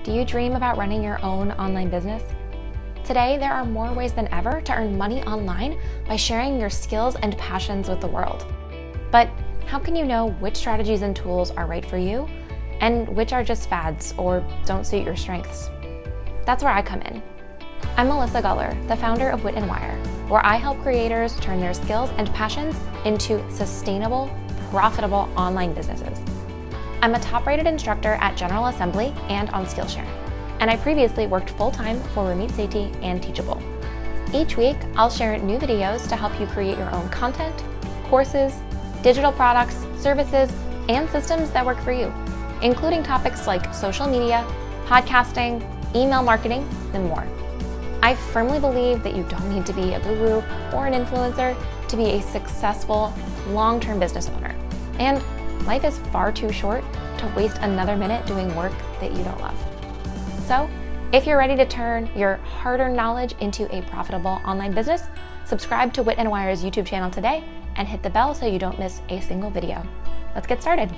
Do you dream about running your own online business? Today, there are more ways than ever to earn money online by sharing your skills and passions with the world. But how can you know which strategies and tools are right for you and which are just fads or don't suit your strengths? That's where I come in. I'm Melissa Guller, the founder of Wit Wire, where I help creators turn their skills and passions into sustainable, profitable online businesses. I'm a top-rated instructor at General Assembly and on Skillshare, and I previously worked full-time for Ramit Sethi and Teachable. Each week, I'll share new videos to help you create your own content, courses, digital products, services, and systems that work for you, including topics like social media, podcasting, email marketing, and more. I firmly believe that you don't need to be a guru or an influencer to be a successful, long-term business owner. And life is far too short to waste another minute doing work that you don't love. So, if you're ready to turn your hard-earned knowledge into a profitable online business, subscribe to Wit Wire's YouTube channel today and hit the bell so you don't miss a single video. Let's get started.